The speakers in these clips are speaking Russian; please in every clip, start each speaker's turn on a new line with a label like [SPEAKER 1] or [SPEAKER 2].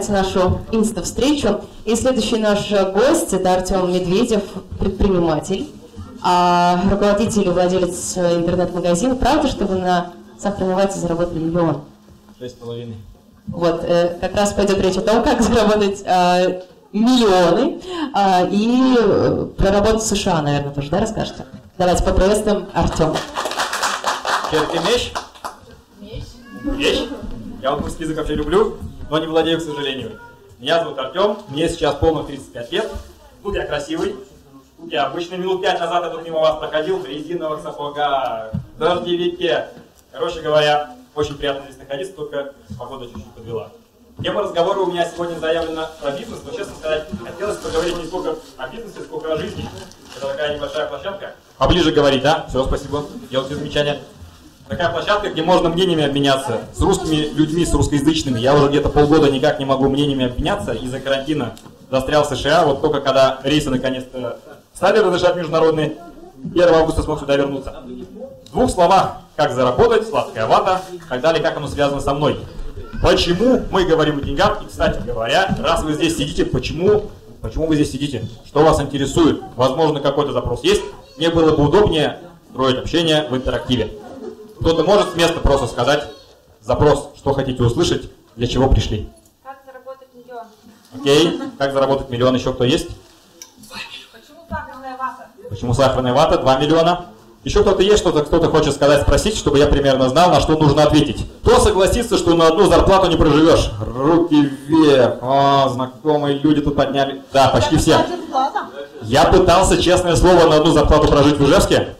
[SPEAKER 1] начинать нашу инста-встречу. И следующий наш гость – это Артем Медведев, предприниматель, руководитель и владелец интернет-магазина. Правда, что вы на сахарной вате заработали 1 миллион?
[SPEAKER 2] 6,5.
[SPEAKER 1] Вот, как раз пойдет речь о том, как заработать миллионы и про работу в США, наверное, тоже, да, расскажете? Давайте поприветствуем Артема.
[SPEAKER 2] Терпи меч? Меч? Я вот русский язык вообще люблю, но не владею, к сожалению. Меня зовут Артем, мне сейчас полных 35 лет. Тут я красивый. Тут я обычно минут 5 назад я тут мимо вас проходил в резиновых сапогах, в дождевике. Короче говоря, очень приятно здесь находиться, только погода чуть-чуть подвела. Тема разговора у меня сегодня заявлена про бизнес, но, честно сказать, хотелось поговорить не сколько о бизнесе, сколько о жизни. Это такая небольшая площадка. Поближе говорить, да? Все, спасибо. Делайте замечания. Такая площадка, где можно мнениями обменяться с русскими людьми, с русскоязычными. Я уже где-то полгода никак не могу мнениями обменяться из-за карантина. Застрял в США, вот только когда рейсы наконец-то стали разрешать международные, 1 августа смог сюда вернуться. В 2 словах, как заработать, сладкая вата, и так далее, как оно связано со мной. Почему мы говорим о деньгах? И, кстати говоря, раз вы здесь сидите, почему вы здесь сидите? Что вас интересует? Возможно, какой-то запрос есть. Мне было бы удобнее строить общение в интерактиве. Кто-то может с места просто сказать запрос, что хотите услышать, для чего пришли.
[SPEAKER 3] Как заработать 1 миллион?
[SPEAKER 2] Окей, как заработать 1 миллион, еще кто есть?
[SPEAKER 3] Почему сахарная вата?
[SPEAKER 2] Почему сахарная вата, 2 миллиона? Еще кто-то есть, что-то кто-то хочет сказать, спросить, чтобы я примерно знал, на что нужно ответить. Кто согласится, что на одну зарплату не проживешь? Руки вверх. О, знакомые люди тут подняли. Да, почти все. Я пытался, честное слово, на одну зарплату прожить в Ижевске.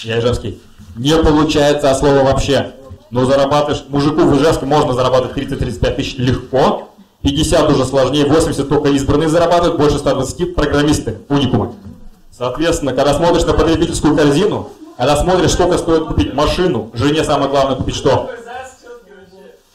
[SPEAKER 2] Я ижевский. Не получается от слова вообще. Но зарабатываешь, мужику в Ижевске можно зарабатывать 30-35 тысяч легко. 50 уже сложнее, 80 только избранные зарабатывают, больше 120 программисты, уникумы. Соответственно, когда смотришь на потребительскую корзину, когда смотришь, сколько стоит купить машину, жене самое главное купить что?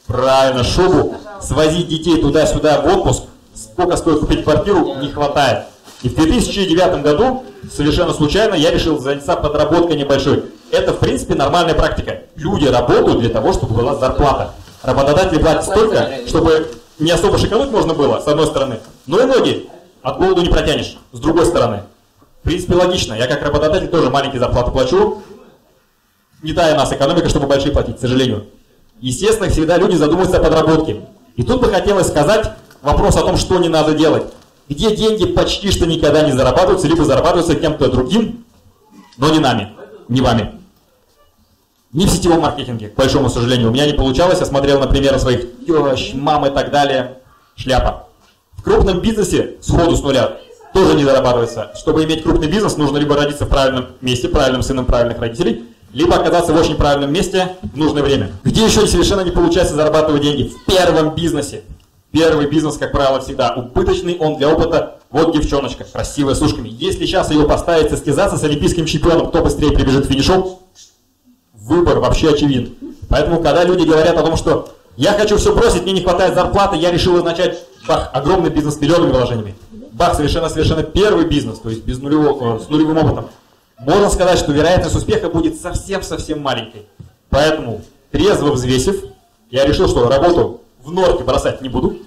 [SPEAKER 2] Правильно, шубу, свозить детей туда-сюда в отпуск, сколько стоит купить квартиру, не хватает. И в 2009 году, совершенно случайно, я решил заняться подработкой небольшой. Это, в принципе, нормальная практика. Люди работают для того, чтобы была зарплата. Работодатели платят столько, чтобы не особо шикануть можно было, с одной стороны, но и ноги от голоду не протянешь, с другой стороны. В принципе, логично. Я как работодатель тоже маленькие зарплаты плачу. Не та у нас экономика, чтобы большие платить, к сожалению. Естественно, всегда люди задумываются о подработке. И тут бы хотелось сказать вопрос о том, что не надо делать. Где деньги почти что никогда не зарабатываются, либо зарабатываются кем-то другим, но не нами, не вами. Не в сетевом маркетинге, к большому сожалению. У меня не получалось, я смотрел на примеры своих тещ, мам и так далее. Шляпа. В крупном бизнесе сходу с нуля тоже не зарабатывается. Чтобы иметь крупный бизнес, нужно либо родиться в правильном месте, правильным сыном правильных родителей, либо оказаться в очень правильном месте в нужное время. Где еще совершенно не получается зарабатывать деньги? В первом бизнесе. Первый бизнес, как правило, всегда убыточный, он для опыта. Вот девчоночка, красивая, с ушками. Если сейчас ее поставить состязаться с олимпийским чемпионом, кто быстрее прибежит к финишу, выбор вообще очевиден. Поэтому, когда люди говорят о том, что я хочу все бросить, мне не хватает зарплаты, я решил начать, бах, огромный бизнес с миллионными вложениями. Бах, совершенно первый бизнес, то есть с нулевым опытом. Можно сказать, что вероятность успеха будет совсем маленькой. Поэтому, трезво взвесив, я решил, что работу в норке бросать не буду.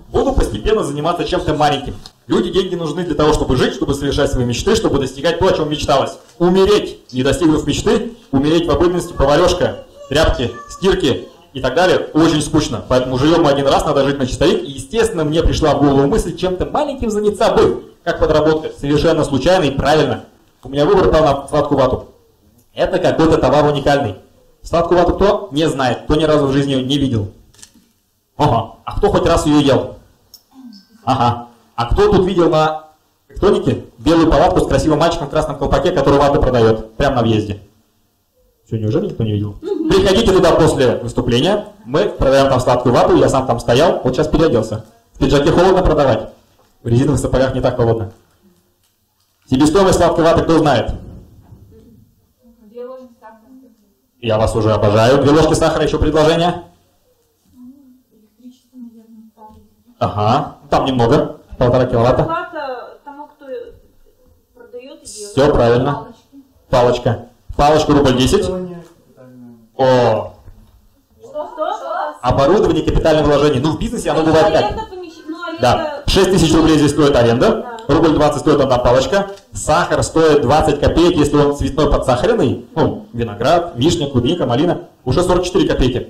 [SPEAKER 2] Буду постепенно заниматься чем-то маленьким. Люди деньги нужны для того, чтобы жить, чтобы совершать свои мечты, чтобы достигать то, о чем мечталось. Умереть, не достигнув мечты, умереть в обыденности, поварешка, тряпки, стирки и так далее, очень скучно. Поэтому живем мы один раз, надо жить на чистовик. И, естественно, мне пришла в голову мысль чем-то маленьким заняться бы, как подработка, совершенно случайно и правильно. У меня выбор пал на сладкую вату. Это какой-то товар уникальный. Сладкую вату кто не знает, кто ни разу в жизни ее не видел. Ага. А кто хоть раз ее ел? Ага. А кто тут видел на электронике белую палатку с красивым мальчиком в красном колпаке, который вату продает прямо на въезде? Что, неужели никто не видел? Приходите туда после выступления, мы продаем там сладкую вату, я сам там стоял, вот сейчас переоделся. В пиджаке холодно продавать, в резиновых сапогах не так холодно. Себестоимость сладкой ваты кто знает?
[SPEAKER 3] 2 ложки сахара.
[SPEAKER 2] Я вас уже обожаю. 2 ложки сахара, еще предложение?
[SPEAKER 3] Электричество, наверное, пару.
[SPEAKER 2] Ага, там немного, 1,5 киловатта.
[SPEAKER 3] Зарплата тому, кто продает и делает.
[SPEAKER 2] Все правильно. Палочка. Палочку рубль 10. О!
[SPEAKER 3] Что?
[SPEAKER 2] Оборудование, капитальное вложение. Ну, в бизнесе оно бывает
[SPEAKER 3] Аренда
[SPEAKER 2] так.
[SPEAKER 3] помещения. Ну,
[SPEAKER 2] Да. 6 тысяч рублей здесь стоит аренда. Рубль 20 стоит одна палочка. Сахар стоит 20 копеек, если он цветной подсахаренный. Ну, виноград, вишня, клубника, малина. Уже 44 копейки.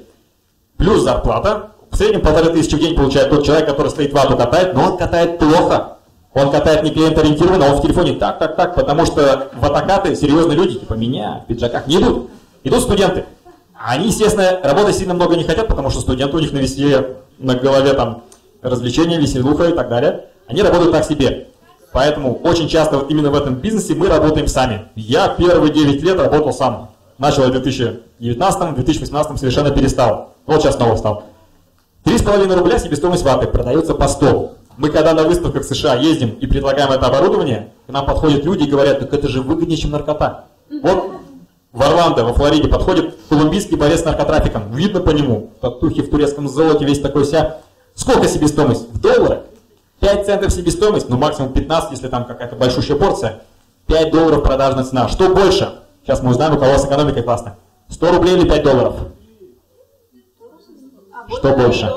[SPEAKER 2] Плюс зарплата. В среднем 1500 в день получает тот человек, который стоит вату катает, но он катает плохо. Он катает не клиент-ориентированно, он в телефоне так, потому что ватакаты, серьезные люди, типа меня, в пиджаках, не идут. Идут студенты. Они, естественно, работать сильно много не хотят, потому что студенты у них на веселье, на голове там развлечения, веселуха и так далее. Они работают так себе. Поэтому очень часто вот именно в этом бизнесе мы работаем сами. Я первые 9 лет работал сам. Начал в 2019, в 2018 совершенно перестал. Вот сейчас снова стал. 3,5 рубля себестоимость ваты продается по 100. Мы когда на выставках в США ездим и предлагаем это оборудование, к нам подходят люди и говорят, так это же выгоднее, чем наркота. Вот в Орландо, во Флориде подходит колумбийский борец с наркотрафиком. Видно по нему, в татухе, в турецком золоте, весь такой вся. Сколько себестоимость? В долларах. 5 центов себестоимость, ну максимум 15, если там какая-то большущая порция. 5 долларов продажная цена. Что больше? Сейчас мы узнаем, у кого с экономикой классно. 100 рублей или 5 долларов? Что больше?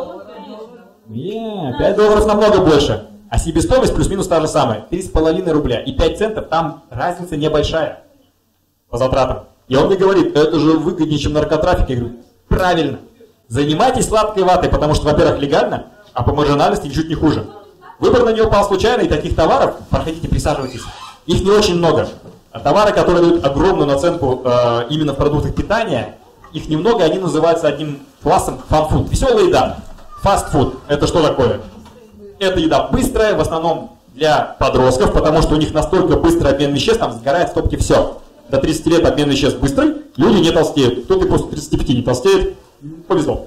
[SPEAKER 2] Не, 5 долларов намного больше. А себестоимость плюс-минус та же самая. 3,5 рубля и 5 центов, там разница небольшая по затратам. И он мне говорит, это же выгоднее, чем наркотрафик. Я говорю, правильно. Занимайтесь сладкой ватой, потому что, во-первых, легально, а по маржинальности ничуть не хуже. Выбор на нее упал случайно, и таких товаров, проходите, присаживайтесь, их не очень много. А товары, которые дают огромную наценку именно в продуктах питания, их немного, они называются одним классом фан-фуд. Веселая еда. Фаст-фуд. Это что такое? Это еда быстрая, в основном для подростков, потому что у них настолько быстрый обмен веществ, там сгорает в топке все. До 30 лет обмен веществ быстрый, люди не толстеют. Кто-то после 35 не толстеет, повезло.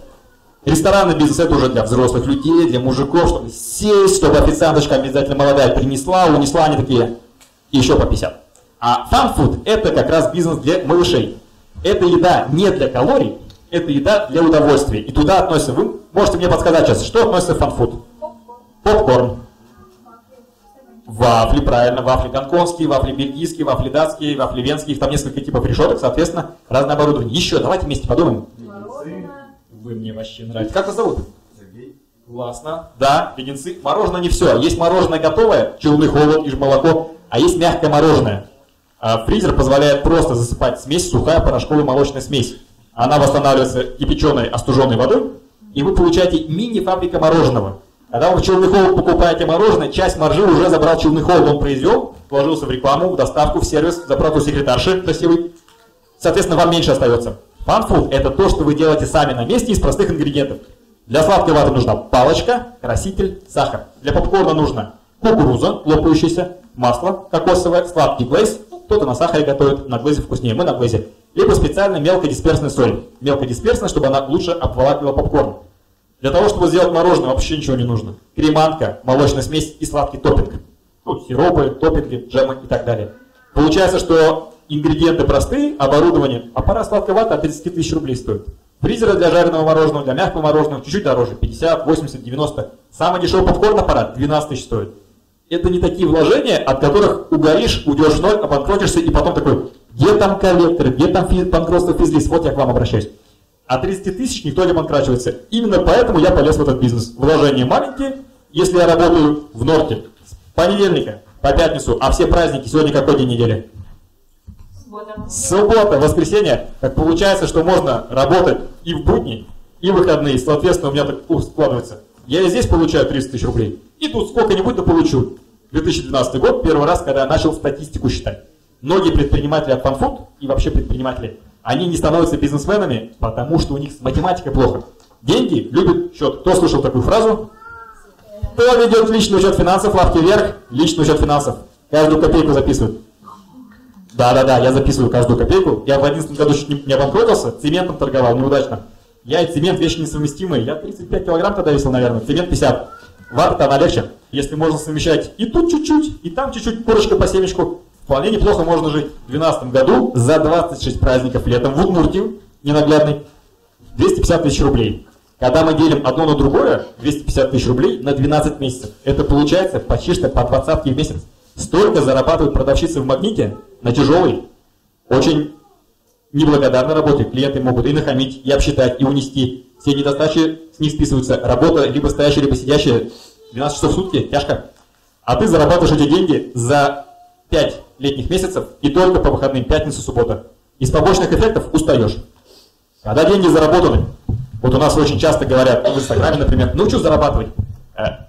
[SPEAKER 2] Ресторанный бизнес это уже для взрослых людей, для мужиков, чтобы сесть, чтобы официанточка обязательно молодая принесла, унесла, они такие, еще по 50. А фан-фуд это как раз бизнес для малышей. Это еда не для калорий, это еда для удовольствия. И туда относится, вы можете мне подсказать сейчас, что относится в фан-фуд? Попкорн. Вафли, правильно, вафли гонконгские, вафли бельгийские, вафли датские, вафли венские, их там несколько типов решеток, соответственно, разное оборудование. Еще, давайте вместе подумаем. Вы мне вообще нравитесь. Как вас зовут? Сергей. Классно. Да, леденцы. Мороженое не все. Есть мороженое готовое, челны, холод и молоко, а есть мягкое мороженое. Фризер позволяет просто засыпать смесь, сухая порошковая молочная смесь. Она восстанавливается кипяченой, остуженной водой, и вы получаете мини-фабрика мороженого. Когда вы в челны холод покупаете мороженое, часть маржи уже забрал челны холод, он произвел, вложился в рекламу, в доставку, в сервис, забрал у секретарши красивый. Соответственно, вам меньше остается. Фан-фуд – это то, что вы делаете сами на месте из простых ингредиентов. Для сладкой ваты нужна палочка, краситель, сахар. Для попкорна нужна кукуруза, лопающаяся, масло кокосовое, сладкий глейз. Кто-то на сахаре готовит, на глейзе вкуснее, мы на глейзе. Либо специально мелкодисперсная соль. Мелкодисперсная, чтобы она лучше обволакивала попкорн. Для того, чтобы сделать мороженое, вообще ничего не нужно. Креманка, молочная смесь и сладкий топпинг. Ну, сиропы, топпинги, джемы и так далее. Получается, что ингредиенты простые, оборудование, аппарат сладкой ваты от 30 тысяч рублей стоит. Фризеры для жареного мороженого, для мягкого мороженого чуть-чуть дороже, 50, 80, 90. Самый дешевый попкорн аппарат 12 тысяч стоит. Это не такие вложения, от которых угоришь, уйдешь в ноль, обанкротишься и потом такой, где там коллекторы, где там банкротство физлиц, вот я к вам обращаюсь. От 30 тысяч никто не банкрачивается. Именно поэтому я полез в этот бизнес. Вложения маленькие, если я работаю в Норте с понедельника по пятницу, а все праздники, сегодня какой день недели? Суббота, воскресенье. Так получается, что можно работать и в будни, и в выходные. Соответственно, у меня так складывается. Я и здесь получаю 30 тысяч рублей. И тут сколько-нибудь дополучу. 2012 год, первый раз, когда я начал статистику считать. Многие предприниматели от фан-фуд и вообще предприниматели, они не становятся бизнесменами, потому что у них с математикой плохо. Деньги любят счет. Кто слышал такую фразу? Кто ведет личный учет финансов, лапки вверх, личный учет финансов. Каждую копейку записывают. Да, я записываю каждую копейку. Я в 2011 году чуть не обанкротился, цементом торговал, неудачно. Я и цемент вещи несовместимые. Я 35 килограмм тогда весил, наверное, цемент 50. Вата-то она легче. Если можно совмещать и тут чуть-чуть, и там чуть-чуть, курочка по семечку, вполне неплохо можно жить. В 2012 году за 26 праздников летом в Удмуртии, ненаглядный, 250 тысяч рублей. Когда мы делим одно на другое, 250 тысяч рублей на 12 месяцев, это получается почти что по 20 в месяц. Столько зарабатывают продавщицы в Магните на тяжелой, очень неблагодарной работе. Клиенты могут и нахамить, и обсчитать, и унести. Все недостачи с них списываются. Работа либо стоящая, либо сидящая 12 часов в сутки, тяжко. А ты зарабатываешь эти деньги за 5 летних месяцев и только по выходным, пятница, суббота. Из побочных эффектов устаешь. Когда деньги заработаны, вот у нас очень часто говорят в Инстаграме, например, научу зарабатывать.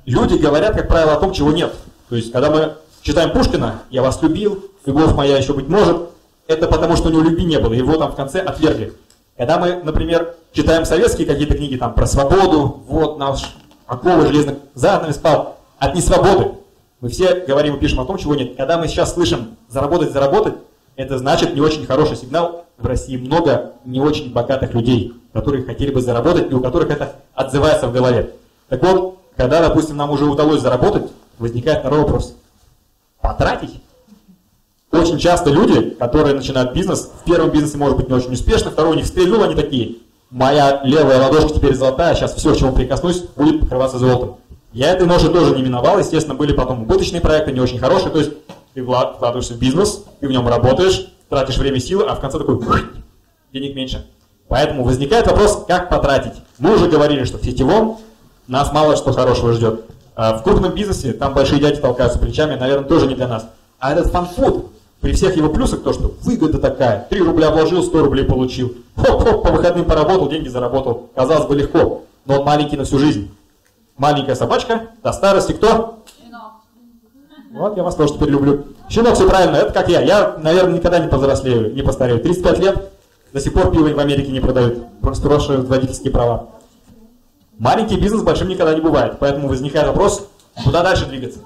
[SPEAKER 2] Люди говорят, как правило, о том, чего нет. То есть, когда мы читаем Пушкина, «Я вас любил, любовь моя еще быть может», это потому, что у него любви не было, его там в конце отвергли. Когда мы, например, читаем советские какие-то книги там про свободу, вот наш оковы железных занавес спал, от несвободы. Мы все говорим и пишем о том, чего нет. Когда мы сейчас слышим заработать, это значит не очень хороший сигнал. В России много не очень богатых людей, которые хотели бы заработать и у которых это отзывается в голове. Так вот, когда, допустим, нам уже удалось заработать, возникает второй вопрос. Потратить? Очень часто люди, которые начинают бизнес, в первом бизнесе может быть не очень успешно, второй у них стрельнул, они такие, моя левая ладошка теперь золотая, сейчас все, к чему прикоснусь, будет покрываться золотом. Я этой ноши тоже не миновал, естественно, были потом убыточные проекты, не очень хорошие, то есть ты вкладываешься в бизнес, ты в нем работаешь, тратишь время и силы, а в конце такой, денег меньше. Поэтому возникает вопрос, как потратить. Мы уже говорили, что в сетевом нас мало что хорошего ждет. В крупном бизнесе там большие дяди толкаются плечами, наверное, тоже не для нас. А этот фан-фуд, при всех его плюсах, то, что выгода такая, 3 рубля вложил, 100 рублей получил. Хоп-хоп, по выходным поработал, деньги заработал. Казалось бы, легко, но он маленький на всю жизнь. Маленькая собачка, до старости кто?
[SPEAKER 3] Щенок.
[SPEAKER 2] Вот, я вас тоже теперь люблю. Щенок, все правильно, это как я. Я, наверное, никогда не повзрослею, не постарею. 35 лет, до сих пор пиво в Америке не продают. Просто ваши водительские права. Маленький бизнес большим никогда не бывает, поэтому возникает вопрос, куда дальше двигаться.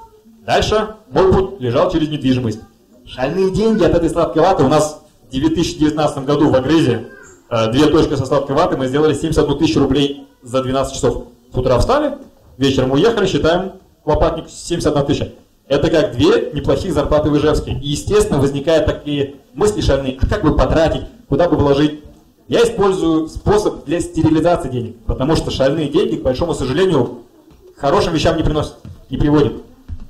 [SPEAKER 2] Дальше мой путь лежал через недвижимость. Шальные деньги от этой сладкой ваты. У нас в 2019 году в Агризе 2 точки со сладкой ваты, мы сделали 71 тысячу рублей за 12 часов. С утра встали, вечером уехали, считаем лопатник 71 тысяча. Это как 2 неплохих зарплаты в Ижевске. И, естественно, возникают такие мысли шальные, а как бы потратить, куда бы вложить. Я использую способ для стерилизации денег, потому что шальные деньги, к большому сожалению, к хорошим вещам не приносят, не приводят.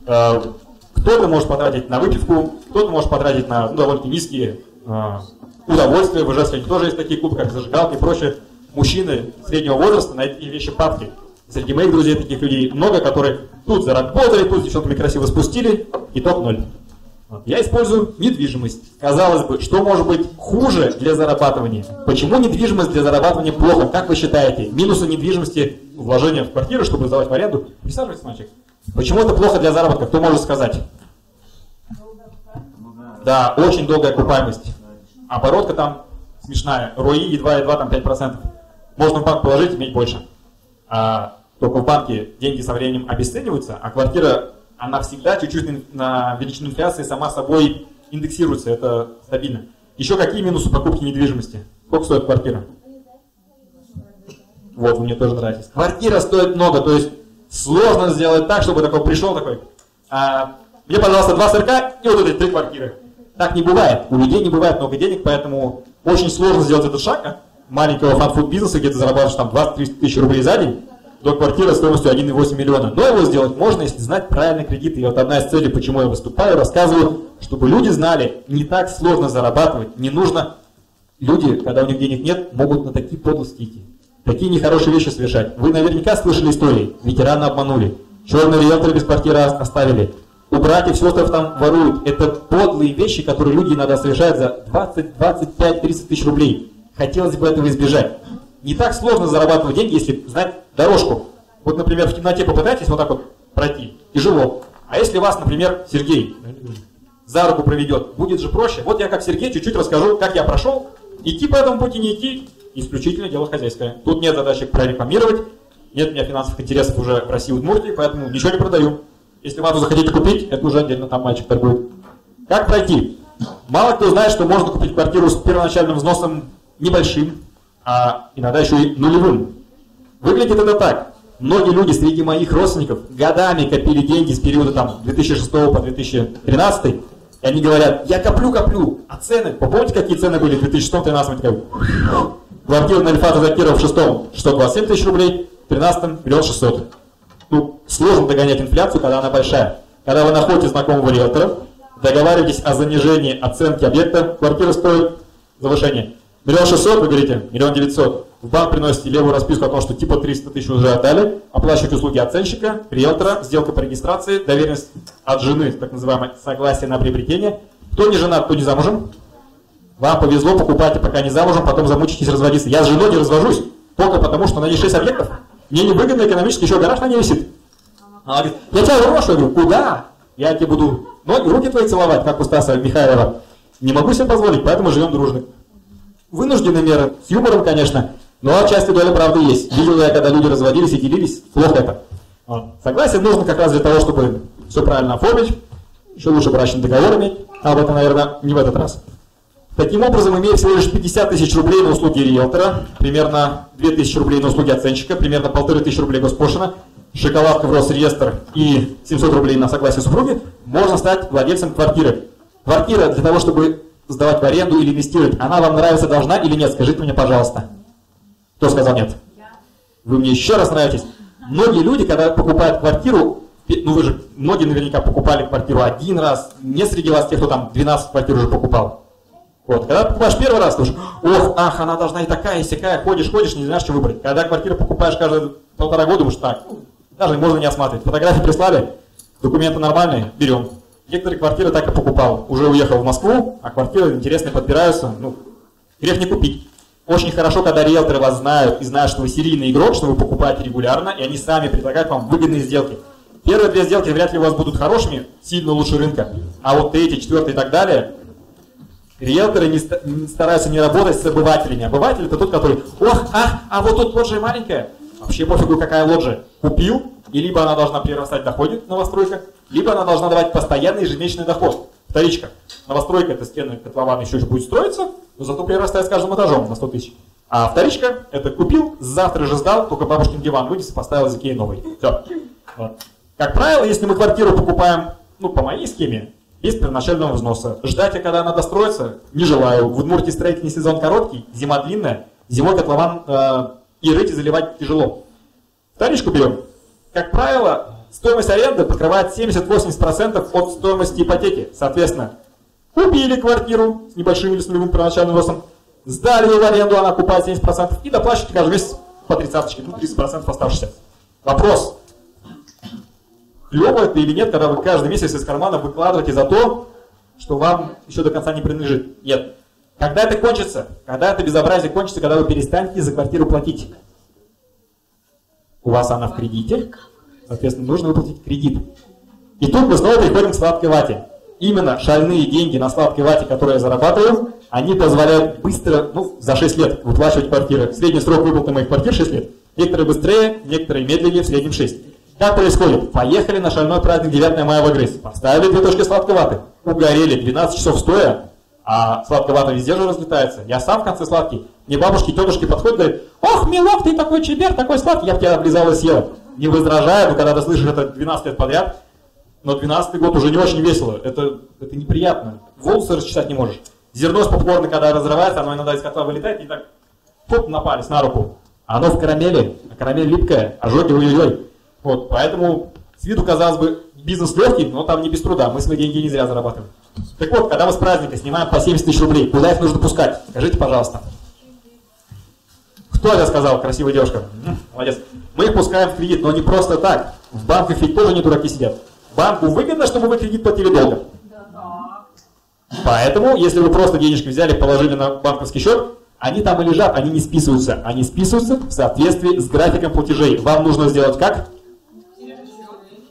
[SPEAKER 2] Кто-то может потратить на выпивку, кто-то может потратить на довольно низкие удовольствия. В Ижевске тоже есть такие клубы, как зажигалки и прочее. Мужчины среднего возраста на эти вещи падки. Среди моих друзей таких людей много, которые тут заработали, тут с девчонками красиво спустили, итог 0. Я использую недвижимость. Казалось бы, что может быть хуже для зарабатывания? Почему недвижимость для зарабатывания плохо? Как вы считаете? Минусы недвижимости, вложения в квартиру, чтобы сдавать в аренду? Присаживайтесь, мальчик. Почему это плохо для заработка? Кто может сказать? Да, очень долгая окупаемость. Оборотка там смешная. РОИ едва там 5%. Можно в банк положить, иметь больше. Только в банке деньги со временем обесцениваются, а квартира, она всегда чуть-чуть на величину инфляции сама собой индексируется. Это стабильно. Еще какие минусы покупки недвижимости? Сколько стоит квартира? Вот, вы мне тоже нравитесь. Квартира стоит много, то есть сложно сделать так, чтобы такой пришел такой. Мне, пожалуйста, 2 сырка и вот эти 3 квартиры. Так не бывает. У людей не бывает много денег, поэтому очень сложно сделать этот шаг маленького фан-фуд-бизнеса, где ты зарабатываешь там 20-30 тысяч рублей за день, до квартиры стоимостью 1,8 миллиона. Но его сделать можно, если знать правильный кредит. И вот одна из целей, почему я выступаю, рассказываю, чтобы люди знали, не так сложно зарабатывать, не нужно. Люди, когда у них денег нет, могут на такие подлости идти, такие нехорошие вещи совершать. Вы наверняка слышали истории. Ветерана обманули, черные риэлторы без квартиры оставили, у братьев, сестер там воруют. Это подлые вещи, которые люди иногда совершают за 20, 25, 30 тысяч рублей. Хотелось бы этого избежать. Не так сложно зарабатывать деньги, если знать дорожку. Вот, например, в темноте попытайтесь вот так вот пройти. Тяжело. А если вас, например, Сергей за руку проведет, будет же проще. Вот я как Сергей чуть-чуть расскажу, как я прошел. Идти по этому пути, не идти, исключительно дело хозяйское. Тут нет задачи прорекламировать, нет у меня финансовых интересов уже в России, в Удмуртии, поэтому ничего не продаю. Если вату захотите купить, это уже отдельно там мальчик торгует. Как пройти? Мало кто знает, что можно купить квартиру с первоначальным взносом небольшим, а иногда еще и нулевым. Выглядит это так. Многие люди среди моих родственников годами копили деньги с периода там 2006 по 2013, и они говорят, я коплю, а цены, помните, какие цены были в 2006-2013? Квартира на Ильфата Закирова в 6-м 627 тысяч рублей, в 13-м 1 600 000. Ну, сложно догонять инфляцию, когда она большая. Когда вы находите знакомого риэлтора, договариваетесь о занижении оценки объекта, квартира стоит завышение 1 600 000, вы говорите 1 900 000. в банк приносите левую расписку о том, что типа 300 тысяч уже отдали, оплачиваете услуги оценщика, риэлтора, сделка по регистрации, доверенность от жены, так называемое согласие на приобретение. Кто не женат, кто не замужем. Вам повезло, покупайте, пока не замужем, потом замучитесь разводиться. Я с женой не развожусь, только потому, что на ней 6 объектов. Мне невыгодно экономически, еще гараж на ней висит. Она говорит, я тебя брошу. Я говорю, куда? Я тебе буду ноги, руки твои целовать, как у Стаса Михайлова. Не могу себе позволить, поэтому живем дружно. Вынужденные меры, с юмором, конечно, но отчасти доля правды есть. Видел я, когда люди разводились и делились, плохо это. Согласие нужно как раз для того, чтобы все правильно оформить, еще лучше брачный договор иметь, а об этом, наверное, не в этот раз. Таким образом, имея всего лишь 50 тысяч рублей на услуги риэлтора, примерно 2000 рублей на услуги оценщика, примерно 1500 рублей госпошлина, шоколадка в Росреестр и 700 рублей на согласие супруги, можно стать владельцем квартиры. Квартира для того, чтобы сдавать в аренду или инвестировать, она вам нравится, должна или нет? Скажите мне, пожалуйста. Кто сказал нет? Вы мне еще раз нравитесь. Многие люди, когда покупают квартиру, ну вы же, многие наверняка покупали квартиру один раз, не среди вас тех, кто там 12 квартир уже покупал. Вот, когда покупаешь первый раз, ты уже, ох, ах, она должна и такая, и сякая, ходишь, не знаешь, что выбрать. Когда квартиру покупаешь каждые 1,5 года, уж так, даже можно не осматривать. Фотографии прислали, документы нормальные, берем. Некоторые квартиры так и покупал. Уже уехал в Москву, а квартиры интересные подбираются, ну, грех не купить. Очень хорошо, когда риэлторы вас знают и знают, что вы серийный игрок, что вы покупаете регулярно, и они сами предлагают вам выгодные сделки. Первые 2 сделки вряд ли у вас будут хорошими, сильно лучше рынка. А вот 3-й, 4-й и так далее, риэлторы не стараются не работать с обывателями. Обыватель это тот, который, ох, ах, а вот тут лоджия маленькая. Вообще пофигу, какая лоджия. Купил, и либо она должна прирастать в доходе, новостройка, либо она должна давать постоянный ежемесячный доход. Вторичка. Новостройка, это стены, котлован еще будет строиться, но зато прирастает с каждым этажом на 100 тысяч. А вторичка, это купил, завтра же сдал, только бабушкин диван вынес и поставил из Икеи новый. Все. Вот. Как правило, если мы квартиру покупаем, ну, по моей схеме, без первоначального взноса, ждать, когда она достроится, не желаю. В Удмуртии строительный сезон короткий, зима длинная, зимой котлован и рыть и заливать тяжело. Вторичку берем. Как правило, стоимость аренды покрывает 70-80% от стоимости ипотеки. Соответственно, купили квартиру с небольшим или с нулевым первоначальным взносом, сдали ее в аренду, она окупает 70% и доплачиваете каждый месяц по 30-очке, ну 30% оставшихся. Вопрос. Клево это или нет, когда вы каждый месяц из кармана выкладываете за то, что вам еще до конца не принадлежит? Нет. Когда это кончится? Когда это безобразие кончится, когда вы перестанете за квартиру платить? У вас она в кредите, соответственно, нужно выплатить кредит. И тут мы снова приходим к сладкой вате. Именно шальные деньги на сладкой вате, которые я зарабатываю, они позволяют быстро, ну, за 6 лет выплачивать квартиры. Средний срок выплаты моих квартир 6 лет. Некоторые быстрее, некоторые медленнее, в среднем 6. Как происходит? Поехали на шальной праздник 9 мая в Агрыз. Поставили 2 точки сладкой ваты. Угорели 12 часов стоя, а сладкая вата везде же разлетается. Я сам в конце сладкий. Мне бабушки, тетушки подходят и говорят, ох, милок, ты такой чебер, такой сладкий, я бы тебя облизал и съел. Не возражаю, но когда ты слышишь это 12 лет подряд, но 12-й год уже не очень весело. Это неприятно. Волосы расчесать не можешь. Зерно с попкорна, когда разрывается, оно иногда из котла вылетает и так хоп, на палец, на руку. Оно в карамели, а карамель липкая, ожоги ой-ой-ой. Вот, поэтому с виду, казалось бы, бизнес легкий, но там не без труда. Мы свои деньги не зря зарабатываем. Так вот, когда мы с праздника снимаем по 70 тысяч рублей, куда их нужно пускать? Скажите, пожалуйста. Кто это сказал? Красивая девушка. Молодец. Мы их пускаем в кредит, но не просто так. В банках ведь тоже не дураки сидят. Банку выгодно, чтобы вы кредит платили долго. Поэтому, если вы просто денежки взяли, положили на банковский счет, они там и лежат, они не списываются. Они списываются в соответствии с графиком платежей. Вам нужно сделать как?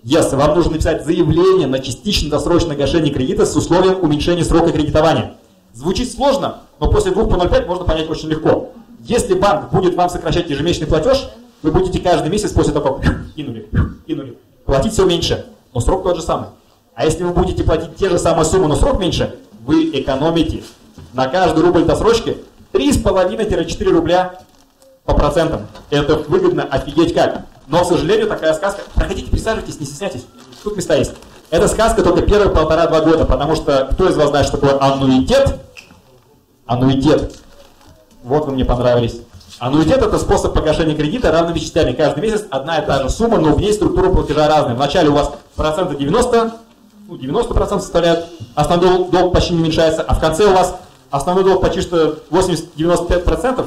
[SPEAKER 2] Yes, вам нужно написать заявление на частичное досрочное гашение кредита с условием уменьшения срока кредитования. Звучит сложно, но после 2 по 0,5 можно понять очень легко. Если банк будет вам сокращать ежемесячный платеж, вы будете каждый месяц после того, как кинули, платить все меньше, но срок тот же самый. А если вы будете платить те же самые суммы, но срок меньше, вы экономите на каждый рубль досрочки 3,5-4 рубля по процентам. Это выгодно офигеть как. Но, к сожалению, такая сказка... Проходите, присаживайтесь, не стесняйтесь. Тут места есть. Эта сказка только первые 1,5-2 года, потому что кто из вас знает, что такое аннуитет? Аннуитет. Вот вы мне понравились. Аннуитет – это способ погашения кредита равными частями. Каждый месяц одна и та же сумма, но в ней структура платежа разная. Вначале у вас проценты 90%, 90% составляют, основной долг почти не уменьшается, а в конце у вас основной долг почти что 80-95%,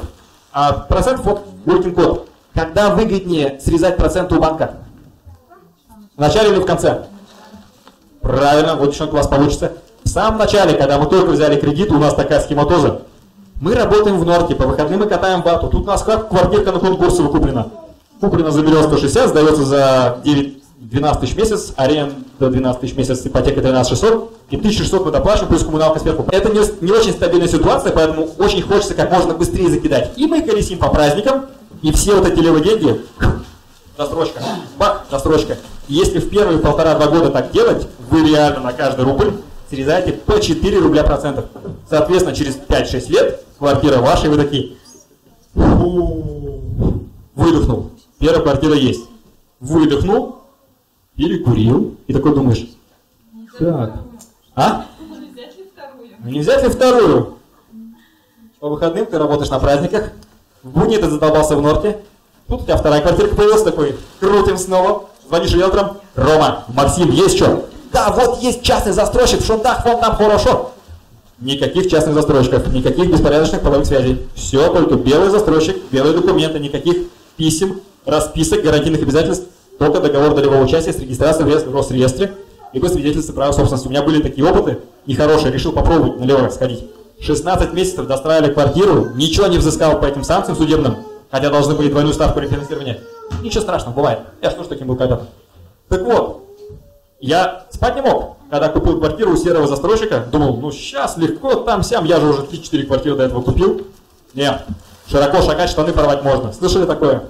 [SPEAKER 2] А процент вот working код. Когда выгоднее срезать проценты у банка? В начале или в конце? Правильно, вот девчонка у вас получится. В самом начале, когда мы только взяли кредит, у нас такая схема тоже. Мы работаем в Норте, по выходным мы катаем вату. Тут у нас как квартирка на конкурсе куплена. Куплена за 1 160 000, сдается за 12 тысяч в месяц, аренда 12 тысяч в месяц, ипотека 13 600, и 1600 мы доплачиваем, плюс коммуналка сверху. Это не очень стабильная ситуация, поэтому очень хочется как можно быстрее закидать. И мы колесим по праздникам, и все вот эти левые деньги, досрочка, бах, досрочка. Если в первые 1,5-2 года так делать, вы реально на каждый рубль срезаете по 4 рубля процентов. Соответственно, через 5-6 лет квартира ваша, и вы такие, выдохнул, первая квартира есть. Выдохнул, перекурил, и такой думаешь, так, а? Не взять ли вторую? По выходным ты работаешь на праздниках, в будни ты задолбался в Норте, тут у тебя вторая квартирка появилась, такой, крутим снова, звонишь риэлторам, Рома, Максим, есть что? Да, вот есть частный застройщик в Шундах, вон там хорошо. Никаких частных застройщиков, никаких беспорядочных половых связей. Все, только белый застройщик, белые документы, никаких писем, расписок, гарантийных обязательств, только договор долевого участия с регистрацией в Росреестре, либо свидетельство права собственности. У меня были такие опыты нехорошие, решил попробовать налево сходить. 16 месяцев достраивали квартиру, ничего не взыскал по этим санкциям судебным, хотя должны были двойную ставку рефинансирования. Ничего страшного, бывает. Я что ж таким был когда-то. Так вот, я спать не мог, когда купил квартиру у серого застройщика, думал, ну сейчас легко, там-сям, я же уже 3-4 квартиры до этого купил. Не, широко шагать, штаны порвать можно. Слышали такое?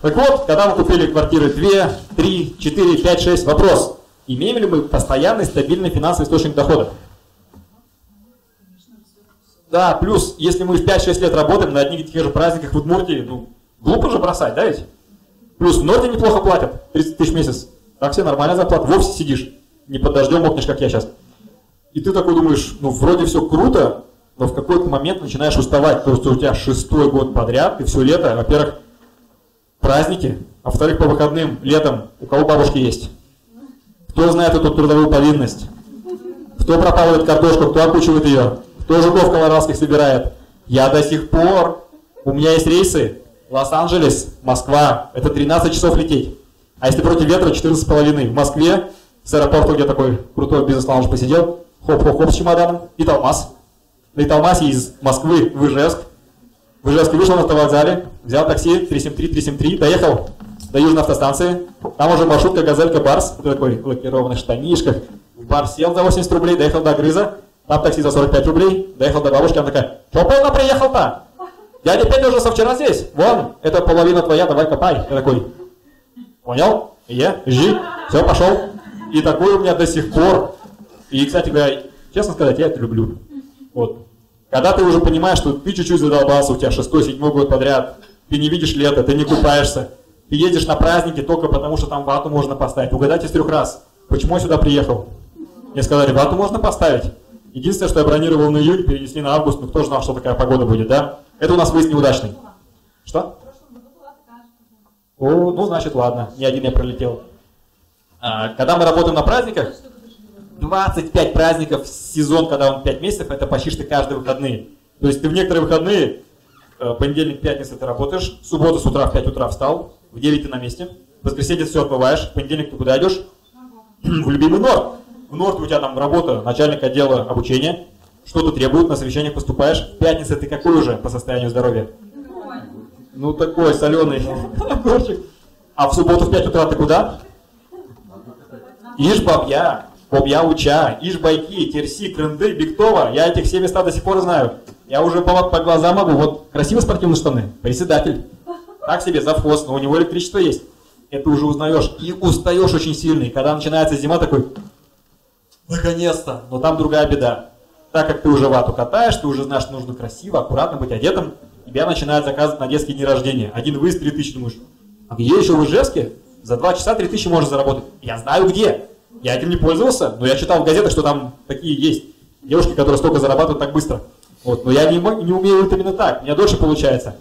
[SPEAKER 2] Так вот, когда мы купили квартиры 2, 3, 4, 5, 6, вопрос, имеем ли мы постоянный, стабильный финансовый источник дохода? Да, плюс, если мы в 5-6 лет работаем на одних и тех же праздниках в Удмуртии, ну, глупо же бросать, да ведь? Плюс в Норте неплохо платят, 30 тысяч в месяц. Так себе нормальная зарплата, в офисе сидишь, не под дождем мокнешь, как я сейчас. И ты такой думаешь, ну, вроде все круто, но в какой-то момент начинаешь уставать, потому что у тебя 6-й год подряд, и все лето, во-первых, праздники, а во-вторых, по выходным, летом, у кого бабушки есть? Кто знает эту трудовую повинность? Кто пропалывает картошку, кто окучивает ее? Кто жуков колорадских собирает? Я до сих пор, у меня есть рейсы, Лос-Анджелес, Москва, это 13 часов лететь. А если против ветра, 14,5. В Москве, с аэропорта, где такой крутой бизнес-лаунж посидел, хоп-хоп-хоп с чемоданом, и Талмас. На Талмасе из Москвы в Ижевск. В Ижевске вышел на автовокзале, взял такси 373, доехал до Южной автостанции. Там уже маршрутка «Газелька Барс», в такой лакированных штанишках. В бар сел за 80 рублей, доехал до Грыза. Там такси за 45 рублей, доехал до бабушки, она такая, что поздно приехал-то? Дядя Петя уже со вчера здесь. Вон, это половина твоя, давай копай. Я такой, понял? Жди, все, пошел. И такой у меня до сих пор. И, кстати говоря, честно сказать, я это люблю. Вот. Когда ты уже понимаешь, что ты чуть-чуть задолбался, у тебя 6-й, 7-й год подряд, ты не видишь лето, ты не купаешься, ты едешь на праздники только потому, что там вату можно поставить. Угадайте с 3 раз, почему я сюда приехал. Мне сказали, вату можно поставить. Единственное, что я бронировал на июнь, перенесли на август, но кто знал, что такая погода будет, да? Это у нас выезд неудачный. Что? О, ну, значит, ладно, не один я пролетел. Когда мы работаем на праздниках, 25 праздников в сезон, когда он 5 месяцев, это почти что каждые выходные. То есть ты в некоторые выходные, понедельник, пятница ты работаешь, в субботу с утра в 5 утра встал, в 9 ты на месте, в воскресенье все отмываешь, в понедельник ты куда идешь? В любимый Норт. В Норте у тебя там работа, начальник отдела обучения, что-то требует, на совещаниях поступаешь. В пятницу ты какой уже по состоянию здоровья? Ну такой соленый огурчик. А в субботу в 5 утра ты куда? Иж бабья, бабья уча, иж байки, терси, крынды, биктова. Я этих все места до сих пор знаю. Я уже по глазам могу. Вот красивые спортивные штаны, председатель. Так себе, завхоз, но у него электричество есть. Это уже узнаешь. И устаешь очень сильно. И когда начинается зима, такой, наконец-то. Но там другая беда. Так как ты уже вату катаешь, ты уже знаешь, что нужно красиво, аккуратно быть одетым, тебя начинают заказывать на детские дни рождения. Один выезд 3000, думаешь, а где еще в Ижевске? За 2 часа 3000 можно заработать. Я знаю где. Я этим не пользовался, но я читал в газетах, что там такие есть девушки, которые столько зарабатывают так быстро. Вот. Но я не умею это именно так. У меня дольше получается.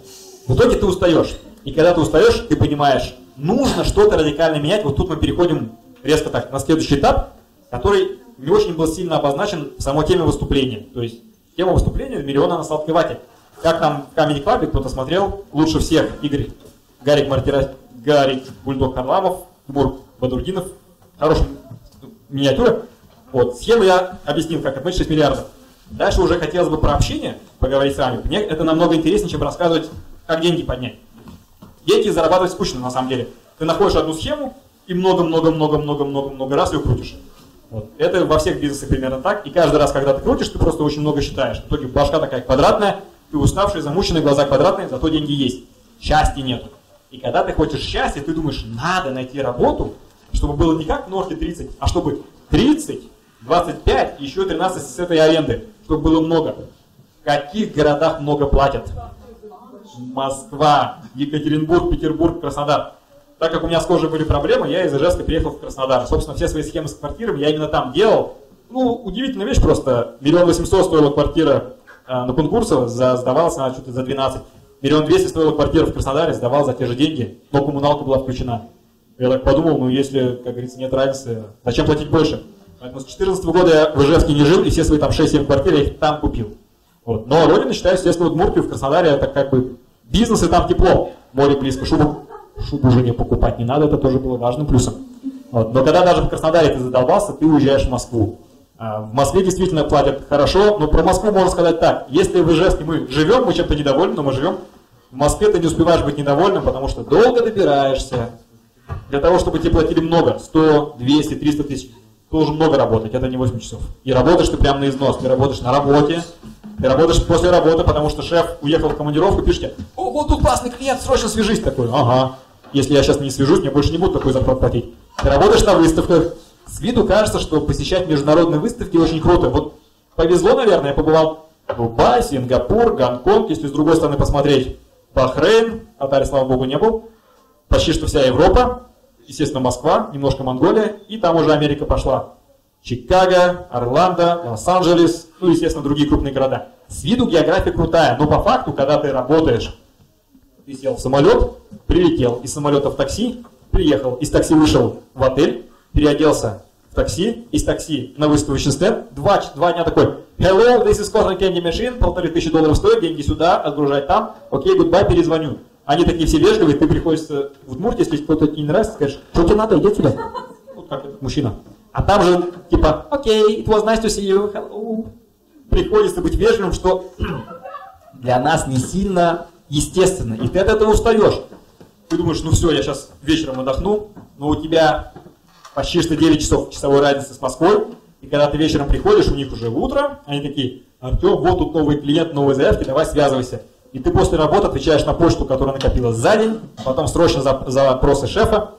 [SPEAKER 2] В итоге ты устаешь. И когда ты устаешь, ты понимаешь, нужно что-то радикально менять. Вот тут мы переходим резко так на следующий этап, который не очень был сильно обозначен в самой теме выступления. То есть тема выступления «Миллионы на сладкой вате». как там в Comedy Club кто-то смотрел, лучше всех Игорь, Гарик Бульдог Харламов, Тимур Бадурдинов. Хорошая миниатюра. Вот, схему я объяснил, как отмыть 6 миллиардов. Дальше уже хотелось бы про общение поговорить с вами. Мне это намного интереснее, чем рассказывать, как деньги поднять. Деньги зарабатывать скучно, на самом деле. Ты находишь одну схему и много раз ее крутишь. Вот. Это во всех бизнесах примерно так. И каждый раз, когда ты крутишь, ты просто очень много считаешь. В итоге башка такая квадратная, ты уставший, замученный, глаза квадратные, зато деньги есть. Счастья нет. И когда ты хочешь счастья, ты думаешь, надо найти работу, чтобы было не как в Норте 30, а чтобы 30, 25 и еще 13 с этой аренды, чтобы было много. В каких городах много платят? Москва, Екатеринбург, Петербург, Краснодар. Так как у меня с кожей были проблемы, я из Ижевска переехал в Краснодар. Собственно, все свои схемы с квартирами я именно там делал. Ну, удивительная вещь просто. 1 800 000 стоила квартира на Кункурсово, сдавалась она что-то за 12. 1 200 000 стоила квартира в Краснодаре, сдавал за те же деньги, но коммуналка была включена. Я так подумал, ну если, как говорится, нет разницы, зачем платить больше? Поэтому с 2014 года я в Ижевске не жил, и все свои там 6-7 квартир я их там купил. Вот. Но родина, считаю, естественно, Удмуртию, в Краснодаре, это как бы бизнес, и там тепло, море близко, шубу жене покупать не надо, это тоже было важным плюсом. Вот. Но когда даже в Краснодаре ты задолбался, ты уезжаешь в Москву. В Москве действительно платят хорошо, но про Москву можно сказать так. Если в Ижевске мы живем, мы чем-то недовольны, но мы живем. В Москве ты не успеваешь быть недовольным, потому что долго добираешься. Для того, чтобы тебе платили много, 100, 200, 300 тысяч, ты должен много работать, это не 8 часов. И работаешь ты прямо на износ, ты работаешь на работе, ты работаешь после работы, потому что шеф уехал в командировку, пишет тебе, о, вот тут классный клиент, срочно свяжись. Такой, ага, если я сейчас не свяжусь, мне больше не будут такой зарплату платить. Ты работаешь на выставках, с виду кажется, что посещать международные выставки очень круто. Вот повезло, наверное, я побывал в Дубае, Сингапур, Гонконг, если с другой стороны посмотреть, Бахрейн, Катаре, слава богу, не был. Почти что вся Европа, естественно, Москва, немножко Монголия, и там уже Америка пошла. Чикаго, Орландо, Лос-Анджелес, ну, естественно, другие крупные города. С виду география крутая, но по факту, когда ты работаешь, ты сел в самолет, прилетел из самолета в такси, приехал, из такси вышел в отель, переоделся в такси, из такси на выставочный стенд, два дня такой, hello, this is Cosmic Candy Machine, $1500 стоит, деньги сюда, отгружать там, окей, goodbye, перезвоню. Они такие все вежливые, ты приходишь в Удмуртию, если кто-то не нравится, скажешь, что тебе надо, иди отсюда. Вот как этот мужчина. А там же типа, окей, it was nice to see you, hello. Приходится быть вежливым, что для нас не сильно естественно, и ты от этого устаешь. Ты думаешь, ну все, я сейчас вечером отдохну, но у тебя почти что 9 часов часовой разницы с Москвой, и когда ты вечером приходишь, у них уже утро, они такие, Артем, вот тут новый клиент, новые заявки, давай связывайся. И ты после работы отвечаешь на почту, которая накопилась за день, потом срочно запросы шефа.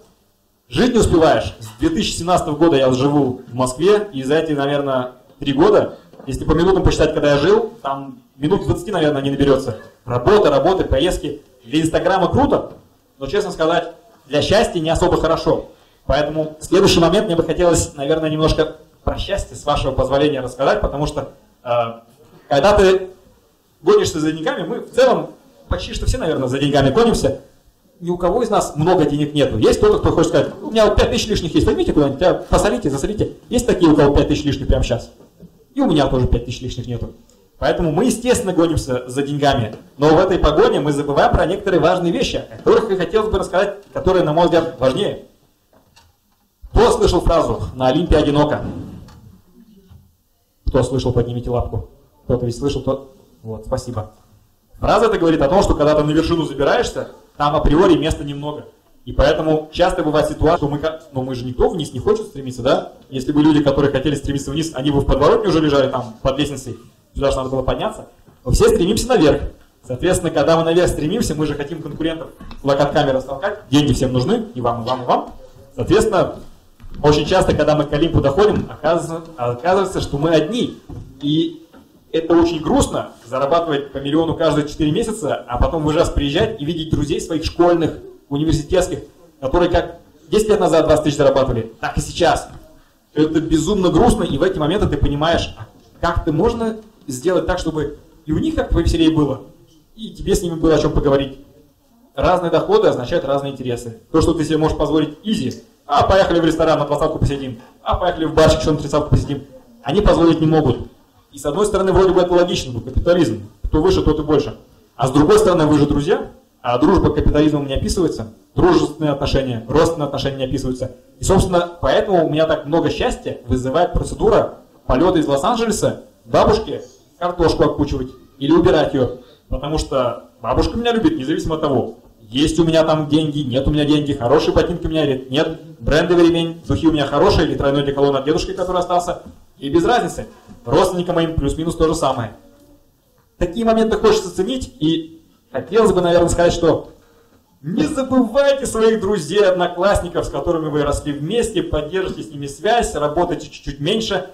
[SPEAKER 2] Жить не успеваешь. С 2017 года я живу в Москве, и за эти, наверное, 3 года, если по минутам посчитать, когда я жил, там минут 20, наверное, не наберется. Работа, поездки. Для Инстаграма круто, но, честно сказать, для счастья не особо хорошо. Поэтому в следующий момент мне бы хотелось, наверное, немножко про счастье, с вашего позволения, рассказать, потому что когда ты гонишься за деньгами, мы в целом почти что все, наверное, за деньгами гонимся. Ни у кого из нас много денег нету. Есть кто-то, кто хочет сказать, у меня вот 5000 лишних есть, возьмите куда-нибудь, посолите, засолите. Есть такие, у кого 5000 лишних прямо сейчас. И у меня тоже 5000 лишних нету. Поэтому мы, естественно, гонимся за деньгами. Но в этой погоне мы забываем про некоторые важные вещи, о которых я хотелось бы рассказать, которые, на мой взгляд, важнее. Кто слышал фразу «На Олимпе одиноко»? Кто слышал, поднимите лапку. Кто-то ведь слышал, тот... Вот, спасибо. Фраза эта говорит о том, что когда ты на вершину забираешься, там априори места немного. И поэтому часто бывает ситуация, что мы же никто вниз не хочет стремиться, да? Если бы люди, которые хотели стремиться вниз, они бы в подворотне уже лежали там под лестницей, сюда же надо было подняться. Но все стремимся наверх. Соответственно, когда мы наверх стремимся, мы же хотим конкурентов локотками растолкать. Деньги всем нужны, и вам, и вам, и вам. Соответственно, очень часто, когда мы к Олимпу доходим, оказывается, что мы одни. И это очень грустно, зарабатывать по миллиону каждые 4 месяца, а потом в Ижевск приезжать и видеть друзей своих школьных, университетских, которые как 10 лет назад 20 тысяч зарабатывали, так и сейчас. Это безумно грустно, и в эти моменты ты понимаешь, как-то можно сделать так, чтобы и у них как-то повеселее было, и тебе с ними было о чем поговорить. Разные доходы означают разные интересы. То, что ты себе можешь позволить изи, поехали в ресторан, на 20-ку посидим, поехали в барчик, что на 30-ку посидим, они позволить не могут. И с одной стороны, вроде бы это логично, но капитализм. Кто выше, тот и больше. А с другой стороны, вы же друзья, а дружба капитализмом не описывается, дружественные отношения, родственные отношения не описываются. И, собственно, поэтому у меня так много счастья вызывает процедура полета из Лос-Анджелеса бабушке картошку окучивать или убирать ее. Потому что бабушка меня любит, независимо от того, есть у меня там деньги, нет у меня деньги, хорошие ботинки у меня или нет, брендовый ремень, духи у меня хорошие или тройной деколон от дедушки, который остался. И без разницы. Родственникам моим плюс-минус то же самое. Такие моменты хочется ценить, и хотелось бы, наверное, сказать, что не забывайте своих друзей, одноклассников, с которыми вы росли вместе, поддержите с ними связь, работайте чуть-чуть меньше,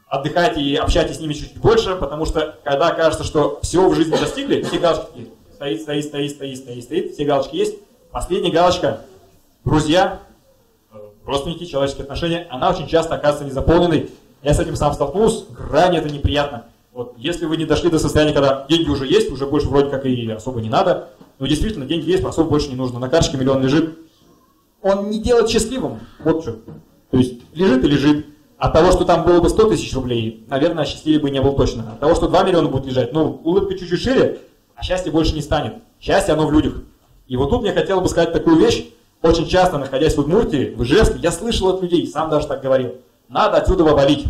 [SPEAKER 2] отдыхайте и общайтесь с ними чуть больше, потому что когда кажется, что все в жизни достигли, все галочки стоит, все галочки есть. Последняя галочка, друзья, родственники, человеческие отношения, она очень часто оказывается незаполненной. Я с этим сам столкнулся, крайне это неприятно. Вот, если вы не дошли до состояния, когда деньги уже есть, уже больше вроде как и особо не надо, но действительно деньги есть, особо больше не нужно, на карточке миллион лежит, он не делает счастливым, вот что. То есть лежит и лежит. От того, что там было бы 100 тысяч рублей, наверное, счастливее бы не был точно. От того, что 2 миллиона будет лежать, ну, улыбка чуть-чуть шире, а счастье больше не станет. Счастье, оно в людях. И вот тут мне хотелось бы сказать такую вещь. Очень часто, находясь в Удмуртии, в Ижевске, я слышал от людей, сам даже так говорил, надо отсюда валить.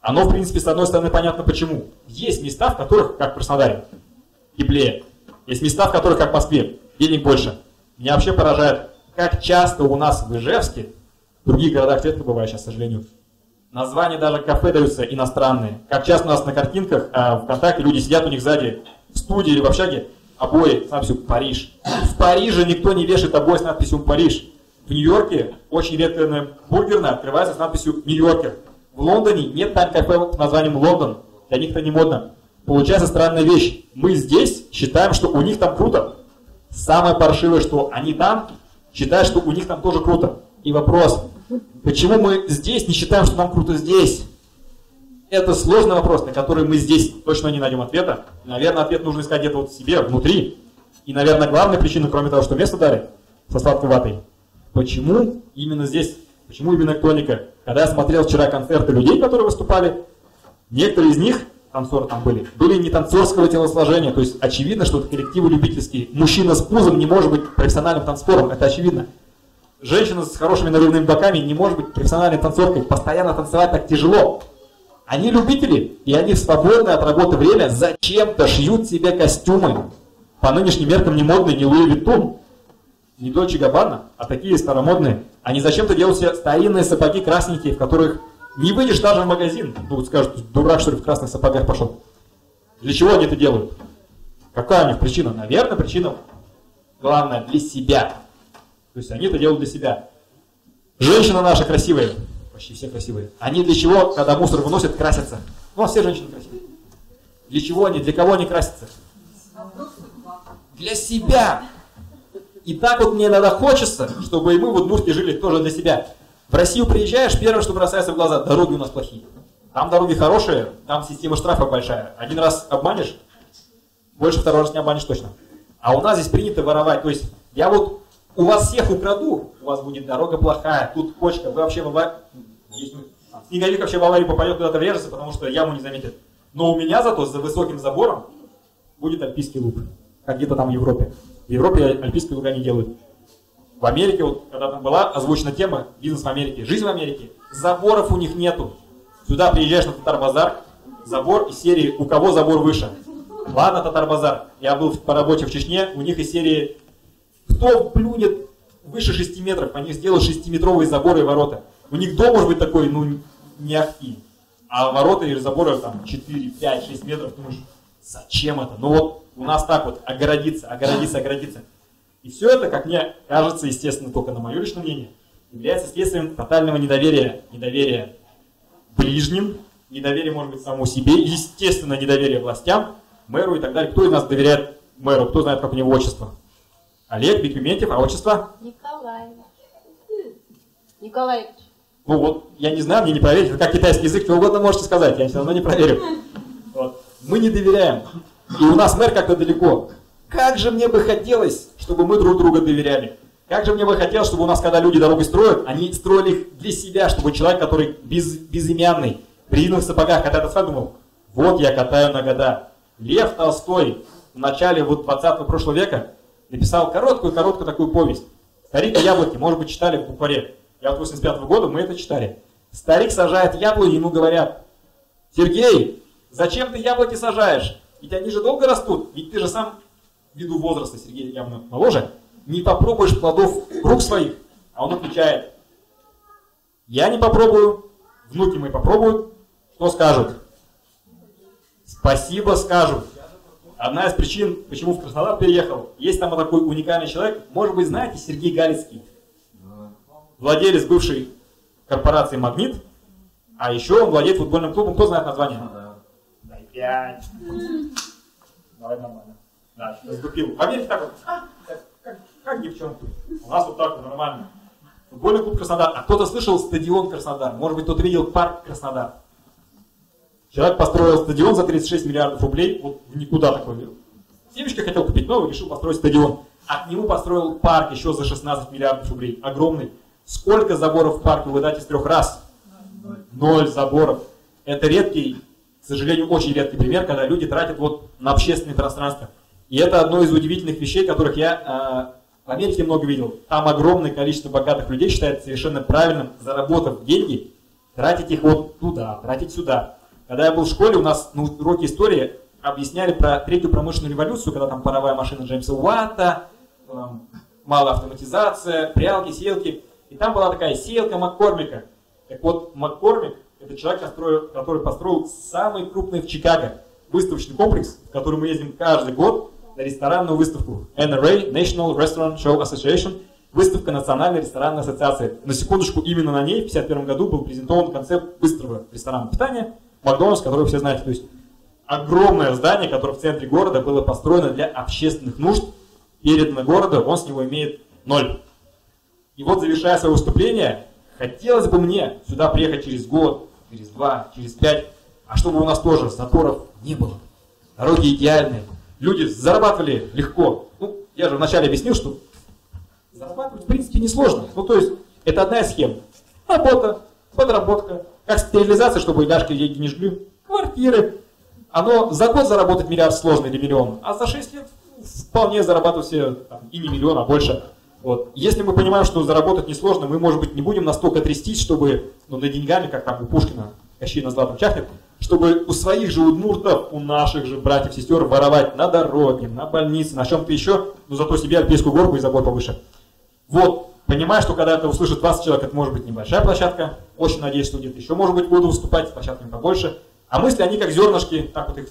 [SPEAKER 2] Оно, в принципе, с одной стороны, понятно почему. Есть места, в которых, как в Краснодаре, теплее. Есть места, в которых, как в Москве, денег больше. Меня вообще поражает, как часто у нас в Ижевске, в других городах редко бывает сейчас, к сожалению, названия даже кафе даются иностранные. Как часто у нас на картинках ВКонтакте люди сидят, у них сзади в студии или в общаге обои с надписью «Париж». В Париже никто не вешает обои с надписью «Париж». В Нью-Йорке очень редкая бургерная открывается с надписью «Нью-Йоркер». В Лондоне нет там кафе с названием «Лондон». Для них это не модно. Получается странная вещь. Мы здесь считаем, что у них там круто. Самое паршивое, что они там считают, что у них там тоже круто. И вопрос, почему мы здесь не считаем, что нам круто здесь? Это сложный вопрос, на который мы здесь точно не найдем ответа. Наверное, ответ нужно искать где-то вот в себе, внутри. И, наверное, главная причина, кроме того, что место дали со сладкой ватой, почему именно здесь, почему именно электроника? Когда я смотрел вчера концерты людей, которые выступали, некоторые из них, танцоры там были не танцорского телосложения, то есть очевидно, что это коллективы любительские. Мужчина с пузом не может быть профессиональным танцором, это очевидно. Женщина с хорошими нарывными боками не может быть профессиональной танцоркой, постоянно танцевать так тяжело. Они любители, и они в свободное от работы время зачем-то шьют себе костюмы. По нынешним меркам не модные, не Луи Виттон, не Дольче Габбана, а такие старомодные. Они зачем-то делают себе старинные сапоги красненькие, в которых не выйдешь даже в магазин. Тут скажут, дурак, что ли, в красных сапогах пошел. Для чего они это делают? Какая у них причина? Наверное, причина главная для себя. То есть они это делают для себя. Женщины наши красивые, почти все красивые. Они для чего, когда мусор выносят, красятся? Ну, все женщины красивые. Для чего они, для кого они красятся? Для себя. И так вот мне иногда хочется, чтобы и мы в Удмуртии жили тоже для себя. В Россию приезжаешь, первое, что бросается в глаза, дороги у нас плохие. Там дороги хорошие, там система штрафов большая. Один раз обманешь, больше второй раз не обманешь точно. А у нас здесь принято воровать. То есть я вот у вас всех украду, у вас будет дорога плохая, тут кочка, вы вообще в аварии... Снеговик вообще в аварию попадет, куда-то врежется, потому что яму не заметит. Но у меня зато за высоким забором будет альпийский луг, как где-то там в Европе. В Европе альпийские луга не делают. В Америке, вот, когда там была озвучена тема «Бизнес в Америке», «Жизнь в Америке», заборов у них нету. Сюда приезжаешь на Татар-базар, забор из серии «У кого забор выше?». Ладно, Татар-базар, я был по работе в Чечне, у них из серии «Кто плюнет выше 6 метров?», они сделают 6-метровые заборы и ворота. У них дом может быть такой, ну, не ахти. А ворота или заборы там 4, 5, 6 метров, думаешь, зачем это? Ну вот у нас так вот, огородиться. И все это, как мне кажется, естественно, только на мое личное мнение, является следствием тотального недоверия ближним, недоверия, может быть, самому себе, естественно, недоверия властям, мэру и так далее. Кто из нас доверяет мэру? Кто знает, как у него отчество? Олег Бекюментьев, а отчество?
[SPEAKER 3] Николаевич.
[SPEAKER 2] Ну вот, я не знаю, мне не проверить. Это как китайский язык, что угодно можете сказать, я все равно не проверю. Вот. Мы не доверяем. И у нас мэр как-то далеко. Как же мне бы хотелось, чтобы мы друг друга доверяли. Как же мне бы хотелось, чтобы у нас, когда люди дороги строят, они строили их для себя, чтобы человек, который безымянный, в резиновых сапогах катает асфальт, думал, вот я катаю на года. Лев Толстой в начале вот 20-го прошлого века написал короткую-короткую такую повесть. «Старик и яблоки», может быть, читали в букваре. Я от 85-го года, мы это читали. Старик сажает яблони, ему говорят: «Сергей, зачем ты яблоки сажаешь? Ведь они же долго растут, ведь ты же сам, ввиду возраста, Сергей явно моложе, не попробуешь плодов рук своих». А он отвечает: «Я не попробую, внуки мои попробуют, что скажут?» Спасибо скажут. Одна из причин, почему в Краснодар переехал, есть там вот такой уникальный человек, может быть, знаете, Сергей Галицкий, владелец бывшей корпорации «Магнит», а еще он владеет футбольным клубом. Кто знает название? Дай 5. Давай нормально. Да, сгупил. Поверьте так вот, как девчонки. У нас вот так вот нормально. Футбольный клуб «Краснодар». А кто-то слышал стадион «Краснодар»? Может быть, кто-то видел парк «Краснодар»? Человек построил стадион за 36 миллиардов рублей, вот в никуда такой. Семечко хотел купить новый, решил построить стадион. А к нему построил парк еще за 16 миллиардов рублей. Огромный. Сколько заборов в парке вы дать из 3 раз? 0 заборов. Это редкий, к сожалению, очень редкий пример, когда люди тратят вот на общественное пространство. И это одно из удивительных вещей, которых я в Америке много видел. Там огромное количество богатых людей считает совершенно правильным, заработав деньги, тратить их вот туда, тратить сюда. Когда я был в школе, у нас на уроке истории объясняли про третью промышленную революцию, когда там паровая машина Джеймса Уатта, малая автоматизация, прялки, сеялки. И там была такая сеялка Маккормика. Так вот, Маккормик – это человек, который построил самый крупный в Чикаго выставочный комплекс, в который мы ездим каждый год на ресторанную выставку. NRA, National Restaurant Show Association, выставка Национальной ресторанной ассоциации. На секундочку, именно на ней в 1951 году был презентован концепт быстрого ресторанного питания Макдональдс, который вы все знаете. То есть огромное здание, которое в центре города было построено для общественных нужд, передано городу, он с него имеет 0. И вот, завершая свое выступление, хотелось бы мне сюда приехать через год, через 2, через 5, а чтобы у нас тоже заторов не было. Дороги идеальные, люди зарабатывали легко. Ну, я же вначале объяснил, что зарабатывать в принципе несложно. Ну, то есть, это одна из схем. Работа, подработка, как стерилизация, чтобы Ляшки деньги не жгли, квартиры. Оно за год заработать миллиард сложно или миллион, а за 6 лет вполне зарабатывать все там, и не миллион, а больше. Вот. Если мы понимаем, что заработать несложно, мы, может быть, не будем настолько трястись, чтобы, ну, на деньгами, как там у Пушкина, Кощей на златом чахнет, чтобы у своих же удмуртов, у наших же братьев, сестер воровать на дороге, на больнице, на чем-то еще, но зато себе Альпийскую горку и забор повыше. Вот, понимаю, что когда это услышит 20 человек, это может быть небольшая площадка, очень надеюсь, что где-то еще, может быть, буду выступать с площадками побольше, а мысли, они как зернышки, так вот их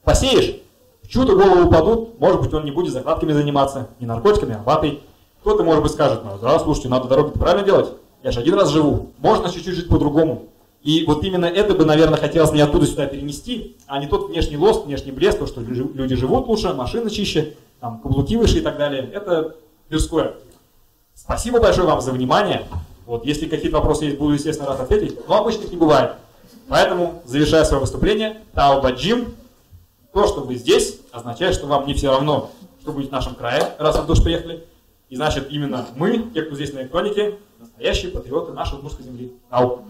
[SPEAKER 2] посеешь, в чью-то голову упадут, может быть, он не будет закладками заниматься, не наркотиками, а ватой. Кто-то, может быть, скажет: ну да, слушайте, надо дороги правильно делать, я же один раз живу, можно чуть-чуть жить по-другому. И вот именно это бы, наверное, хотелось мне оттуда сюда перенести, а не тот внешний лоск, внешний блеск, то, что люди живут лучше, машины чище, там, каблуки выше и так далее. Это мирское. Спасибо большое вам за внимание. Вот, если какие-то вопросы есть, буду, естественно, рад ответить, но обычно их не бывает. Поэтому, завершая свое выступление, Тао Баджим, то, что вы здесь, означает, что вам не все равно, что будет в нашем крае, раз вы тоже приехали. И значит, именно мы, те, кто здесь на электронике, настоящие патриоты нашей удмуртской земли. Ау!